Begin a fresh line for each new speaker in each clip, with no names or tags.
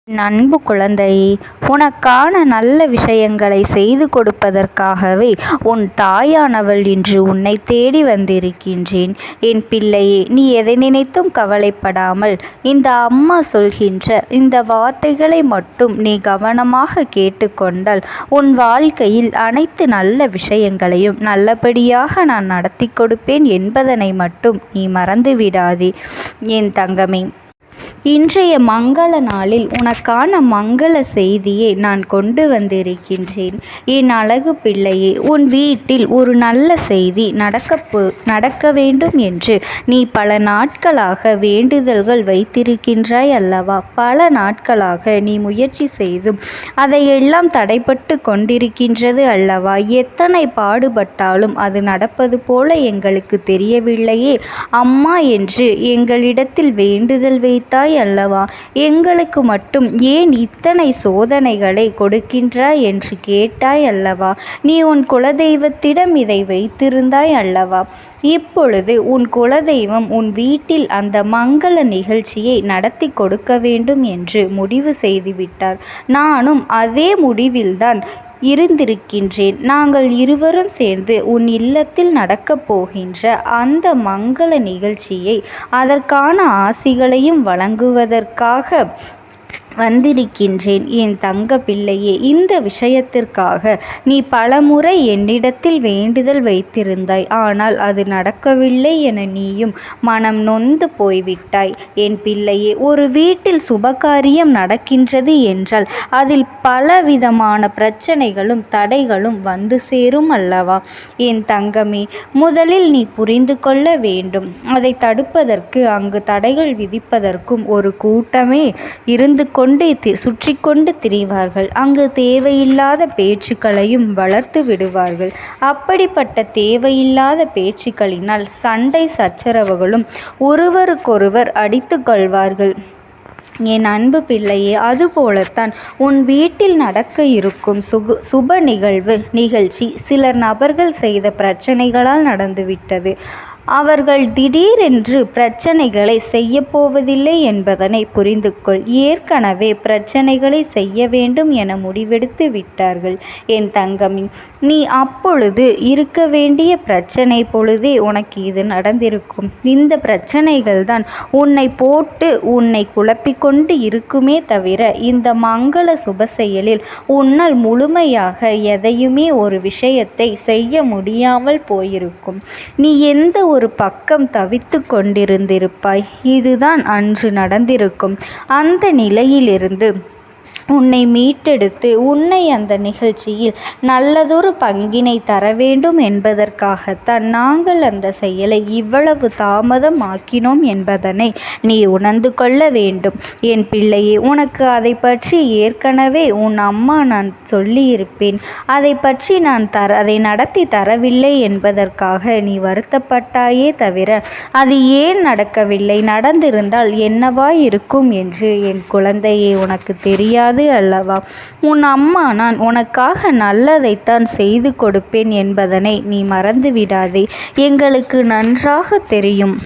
என் அன்பு குழந்தையே, உனக்கான நல்ல விஷயங்களை செய்து கொடுப்பதற்காகவே உன் தாயானவள் இன்று உன்னை தேடி வந்திருக்கின்றேன். என் பிள்ளையே, நீ எதை நினைத்தும் கவலைப்படாமல் இந்த அம்மா சொல்கின்ற இந்த வார்த்தைகளை மட்டும் நீ கவனமாக கேட்டுக்கொண்டால் உன் வாழ்க்கையில் அனைத்து நல்ல விஷயங்களையும் நல்லபடியாக நான் நடத்தி கொடுப்பேன் என்பதனை மட்டும் நீ மறந்து விடாதே என் தங்கமே. இன்றைய மங்கள நாளில் உனக்கான மங்கள செய்தியை நான் கொண்டு வந்திருக்கின்றேன். என் அழகு பிள்ளையே, உன் வீட்டில் ஒரு நல்ல செய்தி நடக்க வேண்டும் என்று நீ பல நாட்களாக வேண்டுதல்கள் வைத்திருக்கின்றாய் அல்லவா? பல நாட்களாக நீ முயற்சி செய்தும் அதையெல்லாம் தடைப்பட்டு கொண்டிருக்கின்றது அல்லவா? எத்தனை பாடுபட்டாலும் அது நடப்பது போல எங்களுக்கு தெரியவில்லையே அம்மா என்று எங்களிடத்தில் வேண்டுதல் வைத்தாய் அல்லவா? எங்களுக்கு மட்டும் ஏன் இத்தனை சோதனைகளை கொடுக்கின்றாய் என்று கேட்டாய் அல்லவா? நீ உன் குலதெய்வத்திடம் இதை வைத்திருந்தாய் அல்லவா? இப்பொழுது உன் குலதெய்வம் உன் வீட்டில் அந்த மங்கள நிகழ்ச்சியை நடத்தி கொடுக்க வேண்டும் என்று முடிவு செய்துவிட்டார். நானும் அதே முடிவில்தான் இருந்திருக்கின்றேன். நாங்கள் இருவரும் சேர்ந்து உன் இல்லத்தில் நடக்கப் போகின்ற அந்த மங்கள நிகழ்ச்சியை அதற்கான ஆசிகளையும் வழங்குவதற்காக வந்திருக்கின்றேன் என் தங்க பிள்ளையே. இந்த விஷயத்திற்காக நீ பலமுறை என்னிடத்தில் வேண்டுதல் வைத்திருந்தாய். ஆனால் அது நடக்கவில்லை என நீயும் மனம் நொந்து போய்விட்டாய் என் பிள்ளையே. ஒரு வீட்டில் சுபகாரியம் நடக்கின்றது என்றால் அதில் பலவிதமான பிரச்சனைகளும் தடைகளும் வந்து சேரும் அல்லவா என் தங்கமே? முதலில் நீ புரிந்து கொள்ள வேண்டும். அதை தடுப்பதற்கு அங்கு தடைகள் விதிப்பதற்கும் ஒரு கூட்டமே இருந்து சுற்றி கொண்டு திரிவார்கள். அங்கு தேவையில்லாத பேச்சுக்களையும் வளர்த்து விடுவார்கள். அப்படிப்பட்ட தேவையில்லாத பேச்சுக்களினால் சண்டை சச்சரவுகளும் ஒருவருக்கொருவர் அடித்து கொள்வார்கள் என் அன்பு பிள்ளையே. அதுபோலத்தான் உன் வீட்டில் நடக்க இருக்கும் சுப நிகழ்ச்சி சில நபர்கள் செய்த பிரச்சனைகளால் நடந்துவிட்டது. அவர்கள் திடீரென்று பிரச்சனைகளை செய்யப்போவதில்லை என்பதனை புரிந்து கொள். ஏற்கனவே பிரச்சனைகளை செய்ய வேண்டும் என முடிவெடுத்து விட்டார்கள் என் தங்கமி. நீ அப்பொழுது இருக்க வேண்டிய பிரச்சனை பொழுதே உனக்கு இது நடந்திருக்கும். இந்த பிரச்சனைகள் தான் உன்னை குழப்பிக்கொண்டு இருக்குமே தவிர இந்த மங்கள சுப செயலில் உன்னால் முழுமையாக எதையுமே ஒரு விஷயத்தை செய்ய முடியாமல் போயிருக்கும். நீ எந்த ஒரு பக்கம் தவித்து கொண்டிருந்திருப்பாய். இதுதான் அன்று நடந்திருக்கும். அந்த நிலையிலிருந்து உன்னை மீட்டெடுத்து உன்னை அந்த நிகழ்ச்சியில் நல்லதொரு பங்கினை தர வேண்டும் என்பதற்காகத்தான் நாங்கள் அந்த செயலை இவ்வளவு தாமதம் ஆக்கினோம் என்பதனை நீ உணர்ந்து கொள்ள வேண்டும் என் பிள்ளையே. உனக்கு அதை பற்றி ஏற்கனவே உன் அம்மா நான் சொல்லியிருப்பேன். அதை பற்றி அதை நடத்தி தரவில்லை என்பதற்காக நீ வருத்தப்பட்டாயே தவிர அது ஏன் நடக்கவில்லை, நடந்திருந்தால் என்னவாய் இருக்கும் என்று என் குழந்தையே உனக்கு தெரியாது அல்லவா? உன் அம்மா நான் உனக்காக நல்லதைத்தான் செய்து கொடுப்பேன் என்பதனை நீ மறந்து விடாதே. எங்களுக்கு நன்றாக தெரியும்.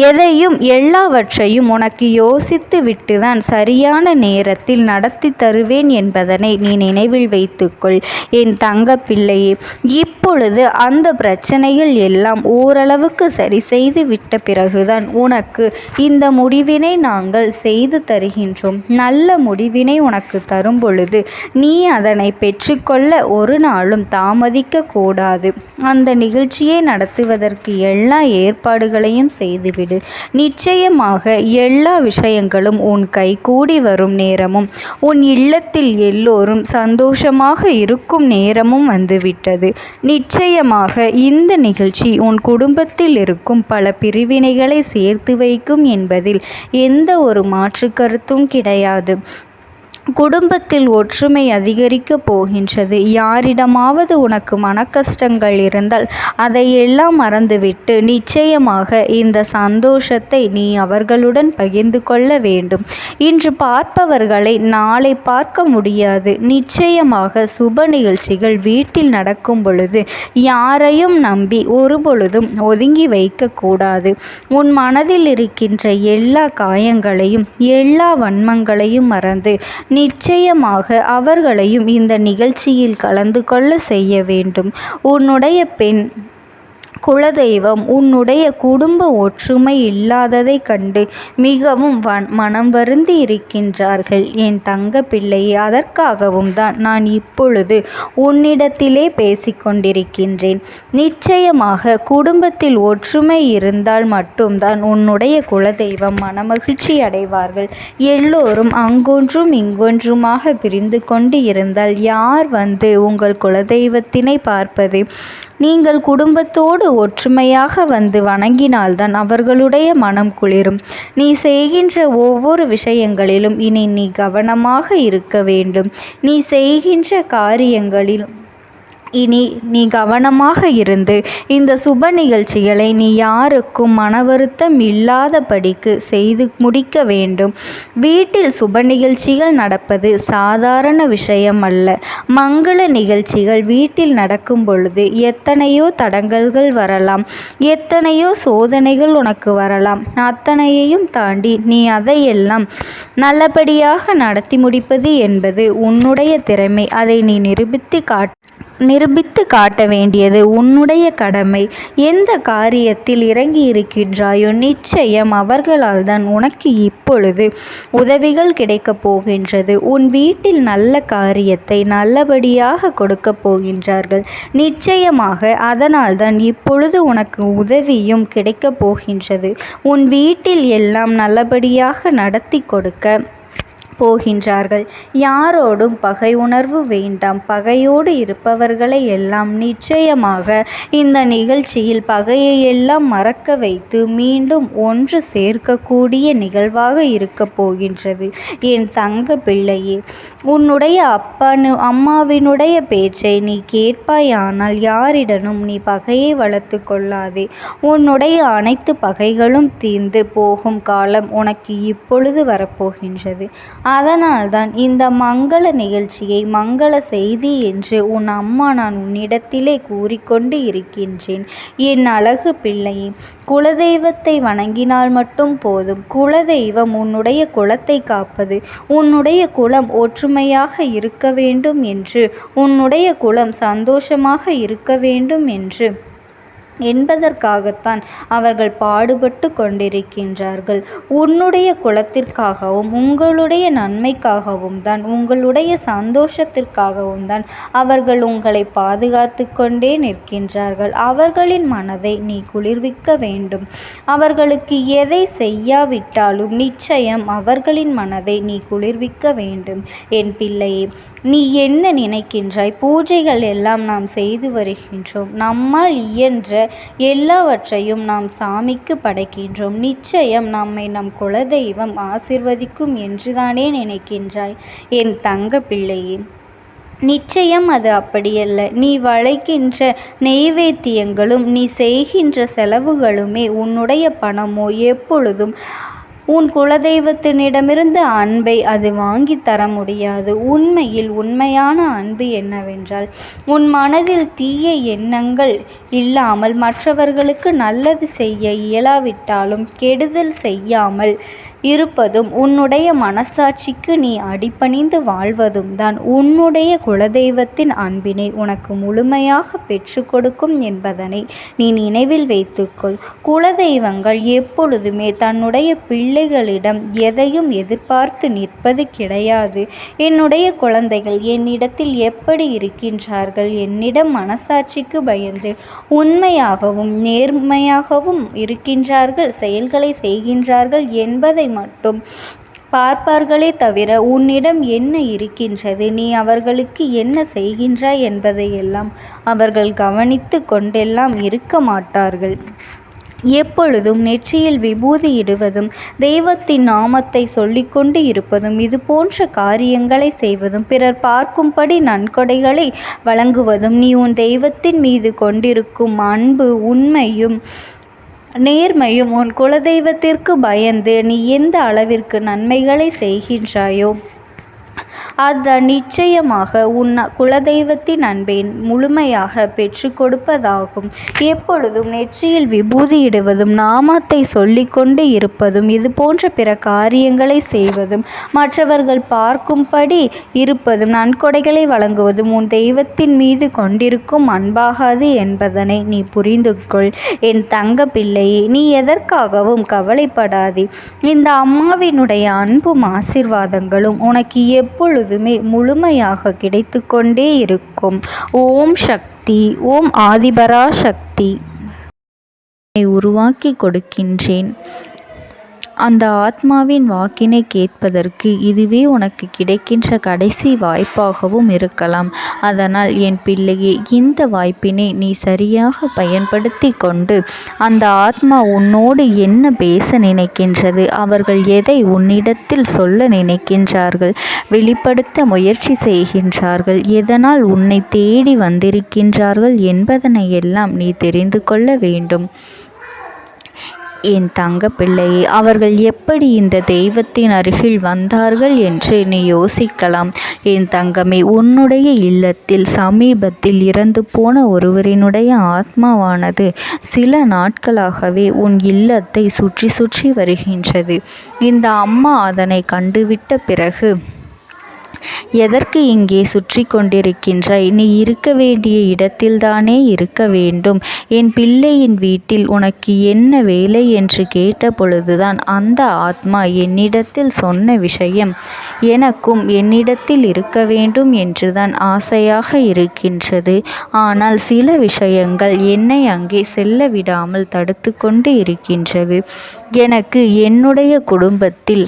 எதையும் எல்லாவற்றையும் உனக்கு யோசித்து விட்டுதான் சரியான நேரத்தில் நடத்தி தருவேன் என்பதனை நீ நினைவில் வைத்துக்கொள் என் தங்க பிள்ளையே. இப்பொழுது அந்த பிரச்சனைகள் எல்லாம் ஓரளவுக்கு சரி செய்து விட்ட பிறகுதான் உனக்கு இந்த முடிவினை நாங்கள் செய்து தருகின்றோம். நல்ல முடிவினை உனக்கு தரும் பொழுது நீ அதனை பெற்றுக்கொள்ள ஒரு நாளும் தாமதிக்க கூடாது. அந்த நிகழ்ச்சியை நடத்துவதற்கு எல்லா ஏற்பாடுகளையும் செய்துவிடு. நிச்சயமாக எல்லா விஷயங்களும் உன் கைகூடி வரும் நேரமும் உன் இல்லத்தில் எல்லோரும் சந்தோஷமாக இருக்கும் நேரமும் வந்துவிட்டது. நிச்சயமாக இந்த நிகழ்ச்சி உன் குடும்பத்தில் இருக்கும் பல பிரிவினைகளை சேர்த்து வைக்கும் என்பதில் எந்த ஒரு மாற்று கருத்தும் கிடையாது. குடும்பத்தில் ஒற்றுமை அதிகரிக்கப் போகின்றது. யாரிடமாவது உனக்கு மனக்கஷ்டங்கள் இருந்தால் அதையெல்லாம் மறந்துவிட்டு நிச்சயமாக இந்த சந்தோஷத்தை நீ அவர்களுடன் பகிர்ந்து கொள்ள வேண்டும். இன்று பார்ப்பவர்களை நாளை பார்க்க முடியாது. நிச்சயமாக சுப நிகழ்ச்சிகள் வீட்டில் நடக்கும் பொழுது யாரையும் நம்பி ஒருபொழுதும் ஒதுங்கி வைக்கக்கூடாது. உன் மனதில் இருக்கின்ற எல்லா காயங்களையும் எல்லா வன்மங்களையும் மறந்து நிச்சயமாக அவர்களையும் இந்த நிகழ்ச்சியில் கலந்து கொள்ள செய்ய வேண்டும். உன்னுடைய பெண் குலதெய்வம் உன்னுடைய குடும்ப ஒற்றுமை இல்லாததை கண்டு மிகவும் மனம் வருந்தி இருக்கின்றார்கள் என் தங்க பிள்ளையே. அதற்காகவும் தான் நான் இப்பொழுது உன்னிடத்திலே பேசிக்கொண்டிருக்கின்றேன். நிச்சயமாக குடும்பத்தில் ஒற்றுமை இருந்தால் மட்டும்தான் உன்னுடைய குலதெய்வம் மனமகிழ்ச்சி அடைவார்கள். எல்லோரும் அங்கொன்றும் இங்கொன்றுமாக பிரிந்து கொண்டு இருந்தால் யார் வந்து உங்கள் குலதெய்வத்தினை பார்ப்பது? நீங்கள் குடும்பத்தோடு ஒற்றுமையாக வந்து வணங்கினால்தான் அவர்களுடைய மனம் குளிரும். நீ செய்கின்ற ஒவ்வொரு விஷயங்களிலும் இனி நீ கவனமாக இருக்க வேண்டும். நீ செய்கின்ற காரியங்களில் இனி நீ கவனமாக இருந்து இந்த சுப நிகழ்ச்சிகளை நீ யாருக்கும் மன வருத்தம் இல்லாதபடிக்கு செய்து முடிக்க வேண்டும். வீட்டில் சுப நிகழ்ச்சிகள் நடப்பது சாதாரண விஷயம் அல்ல. மங்கள நிகழ்ச்சிகள் வீட்டில் நடக்கும் பொழுது எத்தனையோ தடங்கல்கள் வரலாம், எத்தனையோ சோதனைகள் உனக்கு வரலாம். அத்தனையையும் தாண்டி நீ அதையெல்லாம் நல்லபடியாக நடத்தி முடிப்பது என்பது உன்னுடைய திறமை. அதை நீ நிரூபித்து காட்ட வேண்டியது உன்னுடைய கடமை. எந்த காரியத்தில் இறங்கி இருக்கின்றாயோ நிச்சயம் அவர்களால் தான் உனக்கு இப்பொழுது உதவிகள் கிடைக்கப் போகின்றது. உன் வீட்டில் நல்ல காரியத்தை நல்லபடியாக கொடுக்க போகின்றார்கள். நிச்சயமாக அதனால் தான் இப்பொழுது உனக்கு உதவியும் கிடைக்கப் போகின்றது. உன் வீட்டில் எல்லாம் நல்லபடியாக நடத்தி கொடுக்க போகின்றார்கள். யாரோடும் பகை உணர்வு வேண்டாம். பகையோடு இருப்பவர்களை எல்லாம் நிச்சயமாக இந்த நிகழ்ச்சியில் பகையை எல்லாம் மறக்க வைத்து மீண்டும் ஒன்று சேர்க்கக்கூடிய நிகழ்வாக இருக்க போகின்றது என் தங்க பிள்ளையே. உன்னுடைய அம்மாவினுடைய பேச்சை நீ கேட்பாயானால் யாரிடனும் நீ பகையை வளர்த்து கொள்ளாதே. உன்னுடைய அனைத்து பகைகளும் தீர்ந்து போகும் காலம் உனக்கு இப்பொழுது வரப்போகின்றது. அதனால்தான் இந்த மங்கள நிகழ்ச்சியை மங்கள செய்தி என்று உன் அம்மா நான் உன்னிடத்திலே கூறிக்கொண்டு இருக்கின்றேன். என் அழகு பிள்ளையே, குலதெய்வத்தை வணங்கினால் மட்டும் போதும். குலதெய்வம் உன்னுடைய குலத்தை காப்பது. உன்னுடைய குலம் ஒற்றுமையாக இருக்க வேண்டும் என்று, உன்னுடைய குலம் சந்தோஷமாக இருக்க வேண்டும் என்பதற்காகத்தான் அவர்கள் பாடுபட்டு கொண்டிருக்கின்றார்கள். உன்னுடைய குலத்திற்காகவும் உங்களுடைய நன்மைக்காகவும் தான், உங்களுடைய சந்தோஷத்திற்காகவும் தான் அவர்கள் உங்களை பாதுகாத்து கொண்டே நிற்கின்றார்கள். அவர்களின் மனதை நீ குளிர்விக்க வேண்டும். அவர்களுக்கு எதை செய்யாவிட்டாலும் நிச்சயம் அவர்களின் மனதை நீ குளிர்விக்க வேண்டும். என் பிள்ளையே, நீ என்ன நினைக்கின்றாய்? பூஜைகள் எல்லாம் நாம் செய்து வருகின்றோம். நம்மால் இயன்ற எல்லாவற்றையும் நாம் சாமிக்கு படைக்கின்றோம். நிச்சயம் நம்மை நம் குலதெய்வம் ஆசிர்வதிக்கும் என்றுதானே நினைக்கின்றாய் என் தங்க பிள்ளையே? நிச்சயம் அது அப்படியல்ல. நீ வளைக்கின்ற நெய்வேத்தியங்களும் நீ செய்கின்ற செலவுகளுமே உன்னுடைய பணமோ எப்பொழுதும் உன் குலதெய்வத்தினிடமிருந்து அன்பை அது வாங்கி தர முடியாது. உண்மையில் உண்மையான அன்பு என்னவென்றால், உன் மனதில் தீய எண்ணங்கள் இல்லாமல் மற்றவர்களுக்கு நல்லது செய்ய இயலாவிட்டாலும் கெடுதல் செய்யாமல் இருப்பதும், உன்னுடைய மனசாட்சிக்கு நீ அடிபணிந்து வாழ்வதும் தான் உன்னுடைய குலதெய்வத்தின் அன்பினை உனக்கு முழுமையாக பெற்று கொடுக்கும் என்பதனை நீ நினைவில் வைத்துக்கொள். குலதெய்வங்கள் எப்பொழுதுமே தன்னுடைய பிள்ளைகளிடம் எதையும் எதிர்பார்த்து நிற்பது கிடையாது. என்னுடைய குழந்தைகள் என்னிடத்தில் எப்படி இருக்கின்றார்கள்? என்னிடம் மனசாட்சிக்கு பயந்து உண்மையாகவும் நேர்மையாகவும் இருக்கின்றார்கள், செயல்களை செய்கின்றார்கள் என்பதை மட்டும் பார்ப்பார்களே தவிர உன்னிடம் என்ன இருக்கின்றது, நீ அவர்களுக்கு என்ன செய்கின்றாய் என்பதையெல்லாம் அவர்கள் கவனித்து கொண்டெல்லாம் இருக்க மாட்டார்கள். எப்பொழுதும் நெற்றியில் விபூதி இடுவதும் தெய்வத்தின் நாமத்தை சொல்லிக்கொண்டு இருப்பதும் இது போன்ற காரியங்களை செய்வதும் பிறர் பார்க்கும்படி நன்கொடைகளை வழங்குவதும் நீ உன் தெய்வத்தின் மீது கொண்டிருக்கும் அன்பு உண்மையும் நேர்மையும் உன் குலதெய்வத்திற்கு பயந்து நீ எந்த அளவிற்கு நன்மைகளை செய்கின்றாயோ அது நிச்சயமாக உன் குலதெய்வத்தின் அன்பை முழுமையாக பெற்று கொடுப்பதாகும். எப்பொழுதும் நெற்றியில் விபூதி இடுவதும் நாமத்தை சொல்லிக்கொண்டு இருப்பதும் இது போன்ற பிற காரியங்களை செய்வதும் மற்றவர்கள் பார்க்கும்படி இருப்பதும் நன்கொடைகளை வழங்குவதும் உன் தெய்வத்தின் மீது கொண்டிருக்கும் அன்பாகாது என்பதனை நீ புரிந்து கொள். என் தங்க பிள்ளையே, நீ எதற்காகவும் கவலைப்படாதே. இந்த அம்மாவினுடைய அன்பும் ஆசீர்வாதங்களும் உனக்கு எப்பொழுதுமே முழுமையாக கிடைத்து கொண்டே இருக்கும். ஓம் சக்தி. ஓம் ஆதிபரா சக்தி. உருவாக்கி கொடுக்கின்றேன். அந்த ஆத்மாவின் வாக்கினை கேட்பதற்கு இதுவே உனக்கு கிடைக்கின்ற கடைசி வாய்ப்பாகவும் இருக்கலாம். அதனால் என் பிள்ளையே, இந்த வாய்ப்பினை நீ சரியாக பயன்படுத்தி கொண்டு அந்த ஆத்மா உன்னோடு என்ன பேச நினைக்கின்றது, அவர்கள் எதை உன்னிடத்தில் சொல்ல நினைக்கின்றார்கள், வெளிப்படுத்த முயற்சி செய்கின்றார்கள், எதனால் உன்னை தேடி வந்திருக்கின்றார்கள் என்பதனை எல்லாம் நீ தெரிந்து கொள்ள வேண்டும். என் தங்க பிள்ளையே, அவர்கள் எப்படி இந்த தெய்வத்தின் அருகில் வந்தார்கள் என்று நீ யோசிக்கலாம். என் தங்கமே, உன்னுடைய இல்லத்தில் சமீபத்தில் இறந்து போன ஒருவரினுடைய ஆத்மாவானது சில நாட்களாகவே உன் இல்லத்தை சுற்றி சுற்றி வருகின்றது. இந்த அம்மா அதனை கண்டுவிட்ட பிறகு, எதற்கு இங்கே சுற்றி கொண்டிருக்கின்றாய்? நீ இருக்க வேண்டிய இடத்தில்தானே இருக்க வேண்டும். என் பிள்ளையின் வீட்டில் உனக்கு என்ன வேலை என்று கேட்ட பொழுதுதான் அந்த ஆத்மா என்னிடத்தில் சொன்ன விஷயம், எனக்கும் என்னிடத்தில் இருக்க வேண்டும் என்றுதான் ஆசையாக இருக்கின்றது. ஆனால் சில விஷயங்கள் என்னை அங்கே செல்ல விடாமல் தடுத்து கொண்டு இருக்கின்றது. எனக்கு என்னுடைய குடும்பத்தில்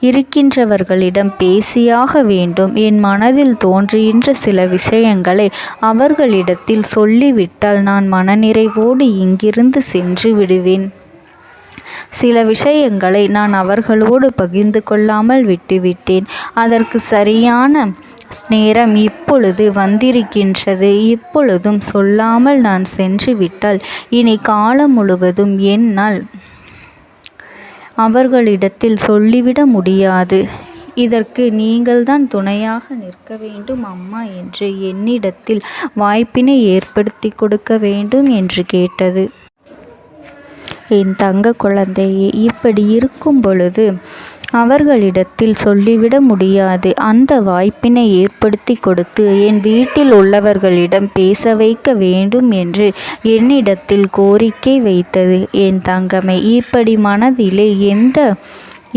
இருக்கின்றவர்களிடம் பேசியாக வேண்டும். என் மனதில் தோன்றுகின்ற சில விஷயங்களை அவர்களிடத்தில் சொல்லிவிட்டால் நான் மனநிறைவோடு இங்கிருந்து சென்று விடுவேன். சில விஷயங்களை நான் அவர்களோடு பகிர்ந்து கொள்ளாமல் விட்டுவிட்டேன். அதற்கு சரியான நேரம் இப்பொழுது வந்திருக்கின்றது. இப்பொழுதும் சொல்லாமல் நான் சென்று விட்டால் இனி காலம் முழுவதும் என்னால் அவர்களிடத்தில் சொல்லிவிட முடியாது. இதற்கு நீங்கள்தான் துணையாக நிற்க வேண்டும் அம்மா என்று என்னிடத்தில் வாய்ப்பினை ஏற்படுத்தி கொடுக்க வேண்டும் என்று கேட்டது. என் தங்க குழந்தையே, இப்படி இருக்கும் பொழுது அவர்களிடத்தில் சொல்லிவிட முடியாது. அந்த வாய்ப்பினை ஏற்படுத்தி கொடுத்து என் வீட்டில் உள்ளவர்களிடம் பேச வைக்க வேண்டும் என்று என்னிடத்தில் கோரிக்கை வைத்தது. என் தங்கமே, இப்படி மனதிலே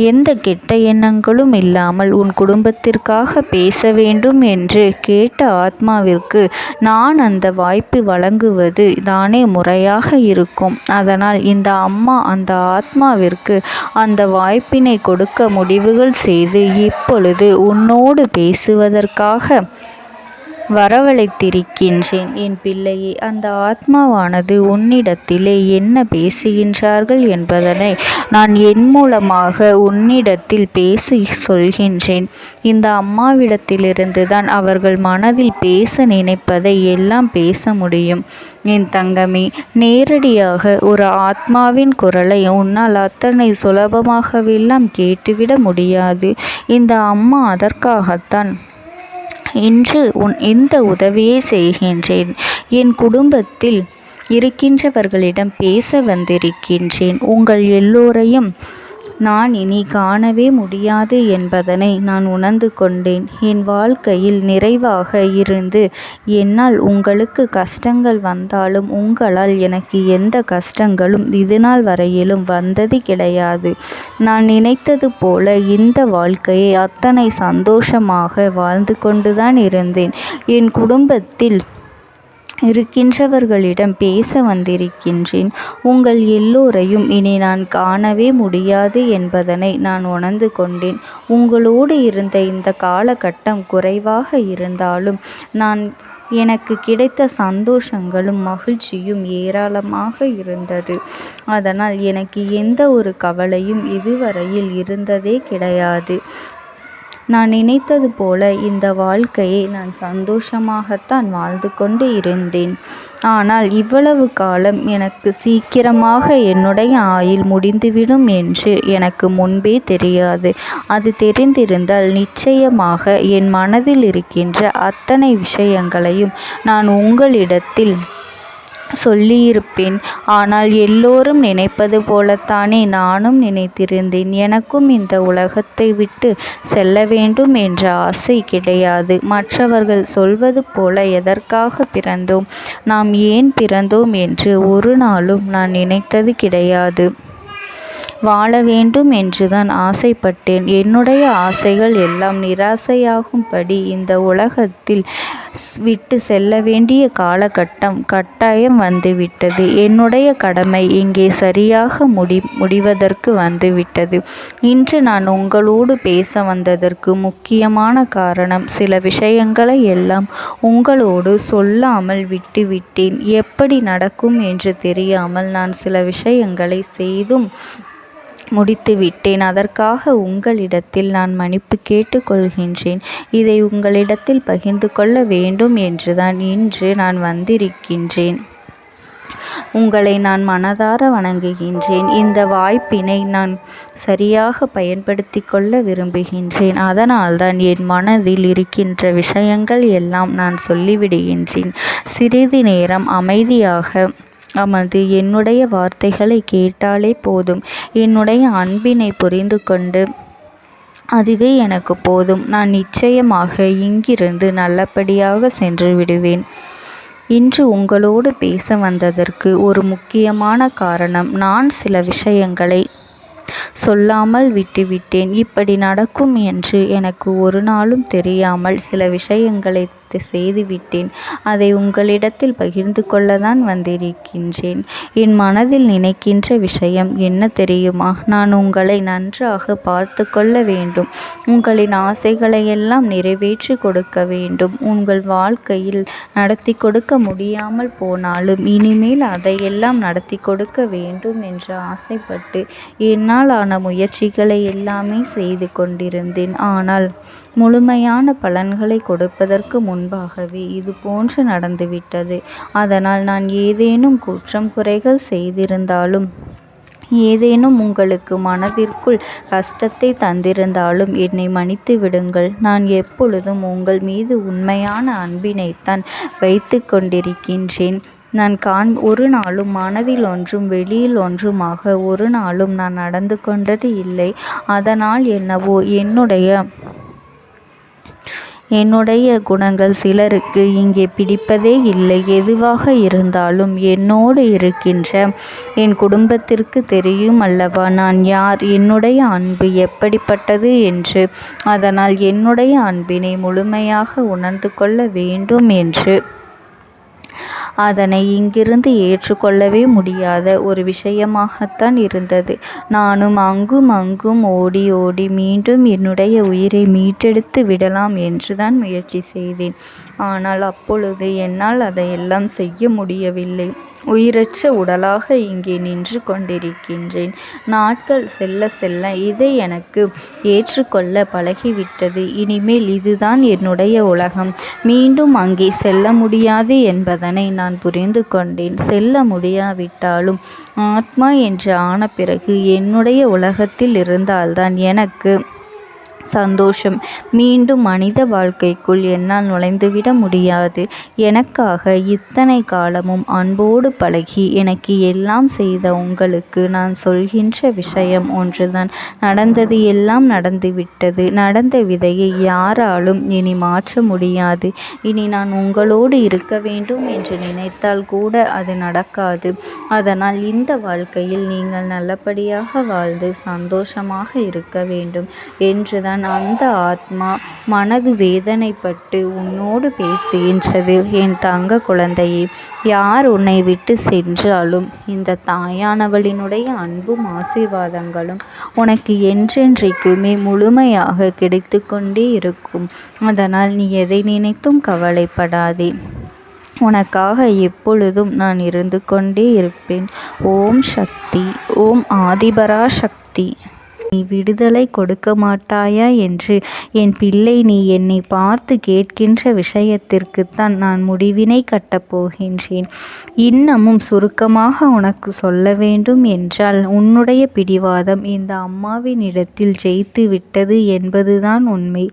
எந்த கெட்ட எண்ணங்களும் இல்லாமல் உன் குடும்பத்திற்காக பேச வேண்டும் என்று கேட்ட ஆத்மாவிற்கு நான் அந்த வாய்ப்பு வழங்குவது தானே முறையாக இருக்கும். அதனால் இந்த அம்மா அந்த ஆத்மாவிற்கு அந்த வாய்ப்பினை கொடுக்க முடிவுகள் செய்து இப்பொழுது உன்னோடு பேசுவதற்காக வரவழைத்திருக்கின்றேன். என் பிள்ளையே, அந்த ஆத்மாவானது உன்னிடத்திலே என்ன பேசுகின்றார்கள் என்பதனை நான் என் மூலமாக உன்னிடத்தில் பேசி சொல்கின்றேன். இந்த அம்மாவிடத்திலிருந்து தான் அவர்கள் மனதில் பேச நினைப்பதை எல்லாம் பேச முடியும். என் தங்கமே, நேரடியாக ஒரு ஆத்மாவின் குரலை உன்னால் அத்தனை சுலபமாகவெல்லாம் கேட்டுவிட முடியாது. இந்த அம்மா அதற்காகத்தான் இன்று இந்த உதவியை செய்கின்றேன். என் குடும்பத்தில் இருக்கின்றவர்களிடம் பேச வந்திருக்கின்றேன். உங்கள் எல்லோரையும் நான் இனி காணவே முடியாது என்பதனை நான் உணர்ந்து கொண்டேன். என் வாழ்க்கையில் நிறைவாக இருந்து என்னால் உங்களுக்கு கஷ்டங்கள் வந்தாலும் உங்களால் எனக்கு எந்த கஷ்டங்களும் இதுநாள் வரையிலும் வந்தது கிடையாது. நான் நினைத்தது போல இந்த வாழ்க்கையை அத்தனை சந்தோஷமாக வாழ்ந்து கொண்டுதான் இருந்தேன். என் குடும்பத்தில் இருக்கின்றவர்களிடம் பேச வந்திருக்கின்றேன். உங்கள் எல்லோரையும் இனி நான் காணவே முடியாது என்பதனை நான் உணர்ந்து கொண்டேன். உங்களோடு இருந்த இந்த காலகட்டம் குறைவாக இருந்தாலும் நான் எனக்கு கிடைத்த சந்தோஷங்களும் மகிழ்ச்சியும் ஏராளமாக இருந்தது. அதனால் எனக்கு எந்த ஒரு கவலையும் இதுவரையில் இருந்ததே கிடையாது. நான் நினைத்தது போல இந்த வாழ்க்கையை நான் சந்தோஷமாகத்தான் வாழ்ந்து கொண்டு இருந்தேன். ஆனால் இவ்வளவு காலம் எனக்கு சீக்கிரமாக என்னுடைய ஆயுள் முடிந்துவிடும் என்று எனக்கு முன்பே தெரியாது. அது தெரிந்திருந்தால் நிச்சயமாக என் மனதில் இருக்கின்ற அத்தனை விஷயங்களையும் நான் உங்களிடத்தில் சொல்லியிருப்பேன். ஆனால் எல்லோரும் நினைப்பது போலத்தானே நானும் நினைத்திருந்தேன். எனக்கும் இந்த உலகத்தை விட்டு செல்ல வேண்டும் என்ற ஆசை கிடையாது. மற்றவர்கள் சொல்வது போல எதற்காக பிறந்தோம், நாம் ஏன் பிறந்தோம் என்று ஒரு நாளும் நான் நினைத்தது கிடையாது. வாழ வேண்டும் என்றுதான் ஆசைப்பட்டேன். என்னுடைய ஆசைகள் எல்லாம் நிராசையாகும்படி இந்த உலகத்தில் விட்டு செல்ல வேண்டிய காலகட்டம் கட்டாயம் வந்துவிட்டது. என்னுடைய கடமை இங்கே சரியாக முடிவதற்கு வந்துவிட்டது. இன்று நான் உங்களோடு பேச வந்ததற்கு முக்கியமான காரணம், சில விஷயங்களை எல்லாம் உங்களோடு சொல்லாமல் விட்டுவிட்டேன். எப்படி நடக்கும் என்று தெரியாமல் நான் சில விஷயங்களை செய்தும் முடித்துவிட்டேன். அதற்காக உங்களிடத்தில் நான் மன்னிப்பு கேட்டுக்கொள்கின்றேன். இதை உங்களிடத்தில் பகிர்ந்து கொள்ள வேண்டும் என்றுதான் இன்று நான் வந்திருக்கின்றேன். உங்களை நான் மனதார வணங்குகின்றேன். இந்த வாய்ப்பினை நான் சரியாக பயன்படுத்தி கொள்ள விரும்புகின்றேன். அதனால்தான் என் மனதில் இருக்கின்ற விஷயங்கள் எல்லாம் நான் சொல்லிவிடுகின்றேன். சிறிது நேரம் அமைதியாக அமர்ந்து என்னுடைய வார்த்தைகளை கேட்டாலே போதும். என்னுடைய அன்பினை புரிந்து கொண்டு அதுவே எனக்கு போதும். நான் நிச்சயமாக இங்கிருந்து நல்லபடியாக சென்று விடுவேன். இன்று உங்களோடு பேச வந்ததற்கு ஒரு முக்கியமான காரணம், நான் சில விஷயங்களை சொல்லாமல் விட்டுவிட்டேன். இப்படி நடக்கும் என்று எனக்கு ஒரு நாளும் தெரியாமல் சில விஷயங்களை செய்துவிட்டேன். அதை உங்களிடத்தில் பகிர்ந்து கொள்ளத்தான் வந்திருக்கின்றேன். என் மனதில் நினைக்கின்ற விஷயம் என்ன தெரியுமா? நான் உங்களை நன்றாக பார்த்து கொள்ள வேண்டும். உங்களின் ஆசைகளை எல்லாம் நிறைவேற்றி கொடுக்க வேண்டும். உங்கள் வாழ்க்கையில் நடத்தி கொடுக்க முடியாமல் போனாலும் இனிமேல் அதையெல்லாம் நடத்தி கொடுக்க வேண்டும் என்று ஆசைப்பட்டு என்னால் ஆன முயற்சிகளை எல்லாமே செய்து கொண்டிருந்தேன். ஆனால் முழுமையான பலன்களை கொடுப்பதற்கு முன்பாகவே இது போன்று நடந்துவிட்டது. அதனால் நான் ஏதேனும் குற்றம் குறைகள் செய்திருந்தாலும், ஏதேனும் உங்களுக்கு மனதிற்குள் கஷ்டத்தை தந்திருந்தாலும் என்னை மன்னித்து விடுங்கள். நான் எப்பொழுதும் உங்கள் மீது உண்மையான அன்பினைத்தான் வைத்து கொண்டிருக்கின்றேன். நான் ஒரு நாளும் மனதில் ஒன்றும் வெளியில் ஒன்றுமாக ஒரு நாளும் நான் நடந்து கொண்டது இல்லை. அதனால் என்னவோ என்னுடைய குணங்கள் சிலருக்கு இங்கே பிடிப்பதே இல்லை. எதுவாக இருந்தாலும் என்னோடு இருக்கின்ற என் குடும்பத்திற்கு தெரியும் அல்லவா நான் யார், என்னுடைய அன்பு எப்படிப்பட்டது என்று. அதனால் என்னுடைய அன்பினை முழுமையாக உணர்ந்து கொள்ள வேண்டும் என்று அதனை இங்கிருந்து ஏற்றுக்கொள்ளவே முடியாத ஒரு விஷயமாகத்தான் இருந்தது. நானும் அங்கும் அங்கும் ஓடி ஓடி மீண்டும் என்னுடைய உயிரை மீட்டெடுத்து விடலாம் என்றுதான் முயற்சி செய்தேன். ஆனால் அப்பொழுது என்னால் அதையெல்லாம் செய்ய முடியவில்லை. உயிரற்ற உடலாக இங்கே நின்று கொண்டிருக்கின்றேன். நாட்கள் செல்ல செல்ல இதை எனக்கு ஏற்றுக்கொள்ள பழகிவிட்டது. இனிமேல் இதுதான் என்னுடைய உலகம். மீண்டும் அங்கே செல்ல முடியாது என்பதனை நான் புரிந்து கொண்டேன். செல்ல முடியாவிட்டாலும் ஆத்மா என்று ஆன பிறகு என்னுடைய உலகத்தில் இருந்தால்தான் எனக்கு சந்தோஷம். மீண்டும் மனித வாழ்க்கைக்குள் என்னால் நுழைந்துவிட முடியாது. எனக்காக இத்தனை காலமும் அன்போடு பழகி எனக்கு எல்லாம் செய்த உங்களுக்கு நான் சொல்கின்ற விஷயம் ஒன்றுதான். நடந்தது எல்லாம் நடந்துவிட்டது. நடந்த விதையை யாராலும் இனி மாற்ற முடியாது. இனி நான் உங்களோடு இருக்க வேண்டும் என்று நினைத்தால் கூட அது நடக்காது. அதனால் இந்த வாழ்க்கையில் நீங்கள் நல்லபடியாக வாழ்ந்து சந்தோஷமாக இருக்க வேண்டும் என்றுதான் அந்த ஆத்மா மனது வேதனைப்பட்டு உன்னோடு பேசுகின்றது. என் தங்க குழந்தையே, யார் உன்னை விட்டு சென்றாலும் இந்த தாயானவளினுடைய அன்பும் ஆசீர்வாதங்களும் உனக்கு என்றென்றைக்குமே முழுமையாக கிடைத்து கொண்டே இருக்கும். அதனால் நீ எதை நினைத்தும் கவலைப்படாதே. உனக்காக எப்பொழுதும் நான் இருந்து கொண்டே இருப்பேன். ஓம் சக்தி. ஓம் ஆதிபரா சக்தி. நீ விடுதலை கொடுக்க மாட்டாயா என்று என் பிள்ளை நீ என்னை பார்த்து கேட்கின்ற விஷயத்திற்குத்தான் நான் முடிவினை கட்டப் போகின்றேன். இன்னமும் சுருக்கமாக உனக்கு சொல்ல வேண்டும் என்றால், உன்னுடைய பிடிவாதம் இந்த அம்மாவினிடத்தில் ஜெயித்து விட்டது என்பதுதான் உண்மை.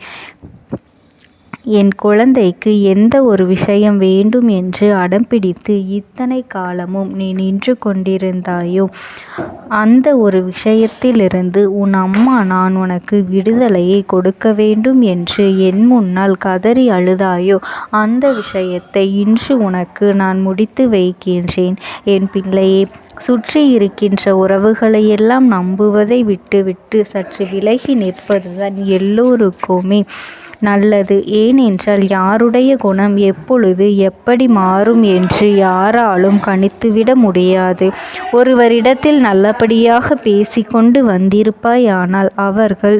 என் குழந்தைக்கு எந்த ஒரு விஷயம் வேண்டும் என்று அடம்பிடித்து இத்தனை காலமும் நீ நின்று கொண்டிருந்தாயோ, அந்த ஒரு விஷயத்திலிருந்து உன் அம்மா நான் உனக்கு விடுதலையை கொடுக்க வேண்டும் என்று என் முன்னால் கதறி அழுதாயோ, அந்த விஷயத்தை இன்று உனக்கு நான் முடித்து வைக்கின்றேன். என் பிள்ளையே, சுற்றி இருக்கின்ற உறவுகளையெல்லாம் நம்புவதை விட்டுவிட்டு சற்று விலகி நிற்பதுதான் எல்லோருக்குமே நல்லது. ஏனென்றால் யாருடைய குணம் எப்பொழுது எப்படி மாறும் என்று யாராலும் கணித்துவிட முடியாது. ஒருவரிடத்தில் நல்லபடியாக பேசிக்கொண்டு வந்திருப்பாயானால் அவர்கள்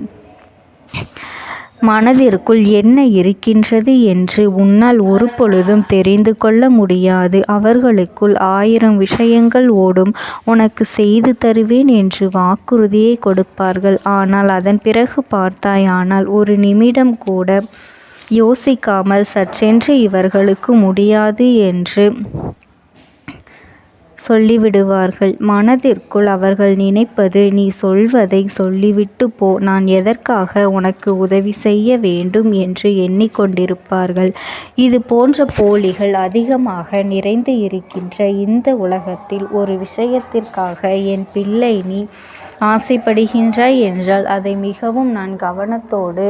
மனதிற்குள் என்ன இருக்கின்றது என்று உன்னால் ஒரு பொழுதும் தெரிந்து கொள்ள முடியாது. அவர்களுக்குள் 1000 விஷயங்கள் ஓடும். உனக்கு செய்து தருவேன் என்று வாக்குறுதியை கொடுப்பார்கள். ஆனால் அதன் பிறகு பார்த்தாயானால் ஒரு நிமிடம் கூட யோசிக்காமல் சற்றென்று இவர்களுக்கு முடியாது என்று சொல்லிவிடுவார்கள். மனதிற்குள் அவர்கள் நினைப்பது, நீ சொல்வதை சொல்லிவிட்டு போ, நான் எதற்காக உனக்கு உதவி செய்ய வேண்டும் என்று எண்ணிக்கொண்டிருப்பார்கள். இது போன்ற போலிகள் அதிகமாக நிறைந்து இருக்கின்ற இந்த உலகத்தில் ஒரு விஷயத்திற்காக என் பிள்ளை நீ ஆசைப்படுகின்றாய் என்றால் அதை மிகவும் நான் கவனத்தோடு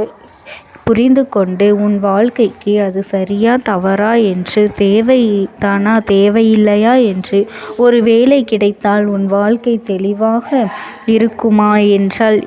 புரிந்து கொண்டு உன் வாழ்க்கைக்கு அது சரியா தவறா என்று, தேவைதானா தேவையில்லையா என்று, ஒரு வேலை கிடைத்தால் உன் வாழ்க்கை தெளிவாக இருக்குமா என்றால்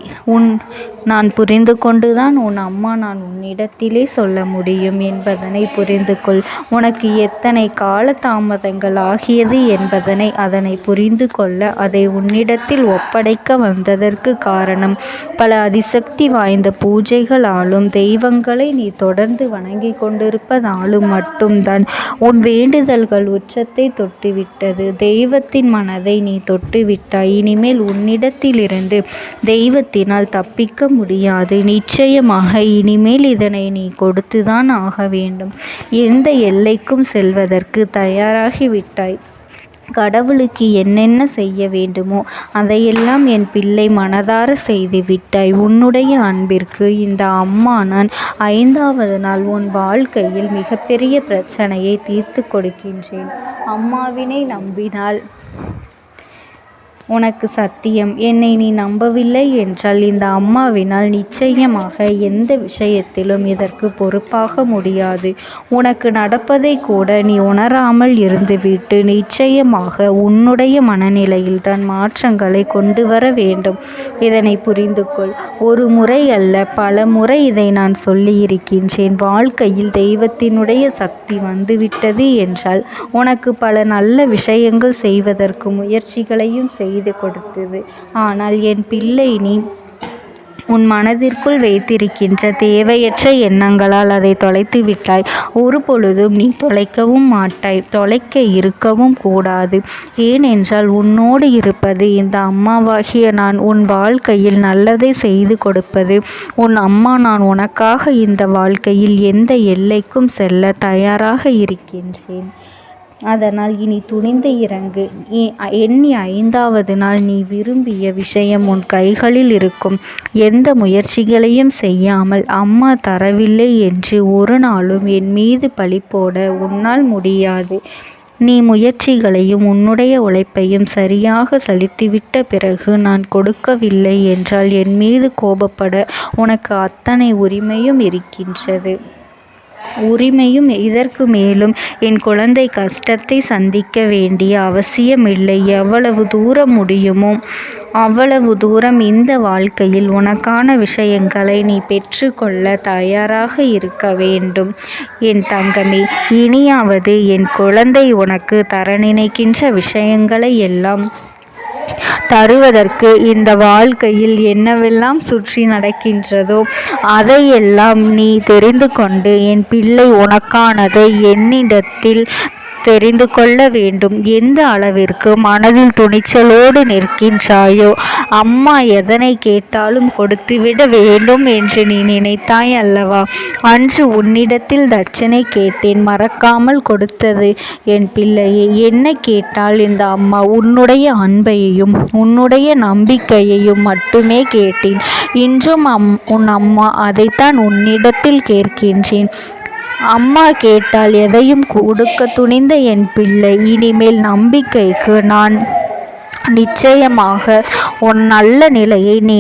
நான் புரிந்து கொண்டுதான் உன் அம்மா நான் உன்னிடத்திலே சொல்ல முடியும் என்பதனை புரிந்து கொள். உனக்கு எத்தனை கால தாமதங்கள் ஆகியது என்பதனை அதனை புரிந்து கொள்ள அதை உன்னிடத்தில் ஒப்படைக்க வந்ததற்கு காரணம், பல அதிசக்தி வாய்ந்த பூஜைகளாலும் தெய்வங்களை நீ தொடர்ந்து வணங்கி கொண்டிருப்பதாலும் மட்டும்தான் உன் வேண்டுதல்கள் உச்சத்தை தொட்டுவிட்டது. தெய்வத்தின் மனதை நீ தொட்டுவிட்டாய். இனிமேல் உன்னிடத்திலிருந்து தெய்வத்தினால் தப்பிக்க முடியாது. நிச்சயமாக இனிமேல் இதனை நீ கொடுத்துதான் ஆக வேண்டும். எந்த எல்லைக்கும் செல்வதற்கு தயாராகிவிட்டாய். கடவுளுக்கு என்னென்ன செய்ய வேண்டுமோ அதையெல்லாம் என் பிள்ளை மனதார செய்து விட்டாய். உன்னுடைய அன்பிற்கு இந்த அம்மா நான் 5வது நாள் உன் வாழ்க்கையில் மிகப்பெரிய பிரச்சனையை தீர்த்து கொடுக்கின்றேன். அம்மாவினை நம்பினால் உனக்கு சத்தியம். என்னை நீ நம்பவில்லை என்றால் இந்த அம்மாவினால் நிச்சயமாக எந்த விஷயத்திலும் இதற்கு பொறுப்பாக முடியாது. உனக்கு நடப்பதை கூட நீ உணராமல் இருந்துவிட்டு நிச்சயமாக உன்னுடைய மனநிலையில் தான் மாற்றங்களை கொண்டு வர வேண்டும். இதனை புரிந்து கொள். ஒரு முறை அல்ல, பல முறை இதை நான் சொல்லியிருக்கின்றேன். வாழ்க்கையில் தெய்வத்தினுடைய சக்தி வந்துவிட்டது என்றால் உனக்கு பல நல்ல விஷயங்கள் செய்வதற்கு முயற்சிகளையும் செய்து கொடுத்தது. ஆனால் என் பிள்ளை நீ உன் மனதிற்குள் வைத்திருக்கின்ற தேவையற்ற எண்ணங்களால் அதை தொலைத்து விட்டாய். ஒரு பொழுதும் நீ தொலைக்கவும் மாட்டாய். தொலைக்க இருக்கவும் கூடாது. ஏனென்றால் உன்னோடு இருப்பது இந்த அம்மாவாகிய நான். உன் வாழ்க்கையில் நல்லதை செய்து கொடுப்பது உன் அம்மா நான். உனக்காக இந்த வாழ்க்கையில் எந்த எல்லைக்கும் செல்ல தயாராக இருக்கின்றேன். அதனால் இனி துணிந்து இறங்கு. எண்ணி 5வது நாள் நீ விரும்பிய விஷயம் உன் கைகளில் இருக்கும். எந்த முயற்சிகளையும் செய்யாமல் அம்மா தரவில்லை என்று ஒரு நாளும் என் மீது பழி போட உன்னால் முடியாது. நீ முயற்சிகளையும் உன்னுடைய உழைப்பையும் சரியாக செலுத்திவிட்ட பிறகு நான் கொடுக்கவில்லை என்றால் என் மீது கோபப்பட உனக்கு அத்தனை உரிமையும் இருக்கின்றது. இதற்கு மேலும் என் குழந்தை கஷ்டத்தை சந்திக்க வேண்டிய அவசியமில்லை. எவ்வளவு தூரம் முடியுமோ அவ்வளவு தூரம் இந்த வாழ்க்கையில் உனக்கான விஷயங்களை நீ பெற்றுக்கொள்ள தயாராக இருக்க வேண்டும். என் தங்கமே, இனியாவது என் குழந்தை உனக்கு தர நினைக்கின்ற விஷயங்களை எல்லாம் தருவதற்கு இந்த வாழ்க்கையில் என்னவெல்லாம் சுற்றி நடக்கின்றதோ அதையெல்லாம் நீ தெரிந்து கொண்டு என் பிள்ளை உனக்கானதை என்னிடத்தில் தெரிந்து கொள்ள வேண்டும். எந்த அளவிற்கு மனதில் துணிச்சலோடு நிற்கின்றாயோ, அம்மா எதனை கேட்டாலும் கொடுத்துவிட வேண்டும் என்று நீ நினைத்தாய் அல்லவா? அன்று உன்னிடத்தில் தட்சணை கேட்டேன், மறக்காமல் கொடுத்தது என் பிள்ளையே. என்ன கேட்டால் இந்த அம்மா? உன்னுடைய அன்பையும் உன்னுடைய நம்பிக்கையையும் மட்டுமே கேட்டேன். இன்றும் உன் அம்மா அதைத்தான் உன்னிடத்தில் கேட்கின்றேன். அம்மா கேட்டால் எதையும் கொடுக்க துணிந்த என் பிள்ளை, இனிமேல் நம்பிக்கைக்கு நான் நிச்சயமாக உன் நல்ல நிலையை நீ